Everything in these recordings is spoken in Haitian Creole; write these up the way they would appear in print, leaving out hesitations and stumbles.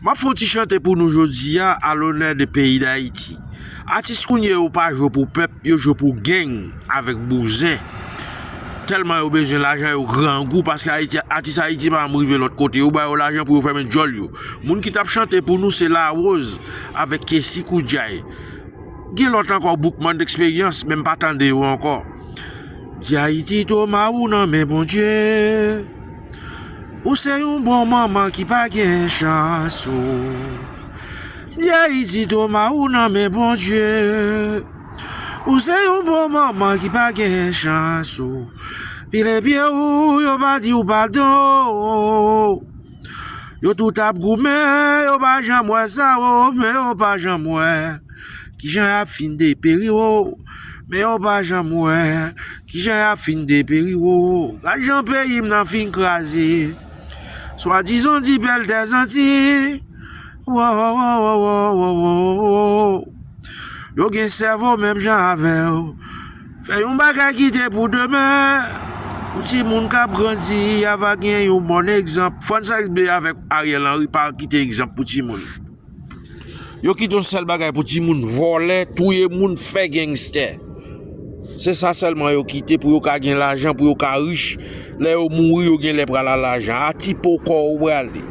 Ma faut chanter pour nous aujourd'hui à l'honneur du pays d'Haïti. Artiste qu'on y a pas jouer pour peuple, yo jouer pour gang avec bousin. Tellement yo besoin l'argent au grand goût parce que artiste Haïti pas arriver l'autre côté, ou ba l'argent pour faire un jol yo. Moun qui t'a chanter pour nous c'est La Rose avec Kessi Koudjaï. Gen l'autre encore beaucoup d'expérience, même pas tande ou encore. Di Haïti to ma ou nan mais bon Dieu. Ou c'est un bon maman qui pas gen chance. Di Haïti to ma ou nan mais bon Dieu. Ou c'est un bon maman qui pas gen chance. Pi les pieds ou yo pas di ou pardon. Yo tout ap goumé, yo pas jamwe sa ou, mais yo pas jamwe. Qui j'en a fin de pério, mais yo pas jamwe. Qui j'en a fin de pério, l'argent pays m'nan fin crasé. Soit disons dit belle des Antilles. Yo gen cerveau même j'en avais. Fait yon bagay qui te pour demain. Petit moun k'ap grandi avec un bon exemple. François B avec Ariel Henry pas quitter exemple pour petit moun. Yo qui ton seul bagay pour petit moun voler, touyer moun fait gangster. C'est ça seulement yo quitté pour yo ka gen l'argent pour yo ka riche. Là yo mouri yo gen les pral l'argent. A tipo corps ou aller.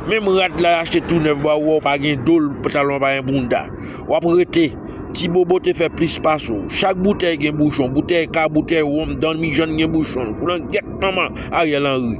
Même rat la acheter tout neuf ba ou pas gen dol pantalon pas un bunda. Ou après ti bobo te fait plus passo. Chaque bouteille gen bouchon, bouteille ka bouteille rhum dans mi jeune gen bouchon. Pour un get maman Ariel Henry.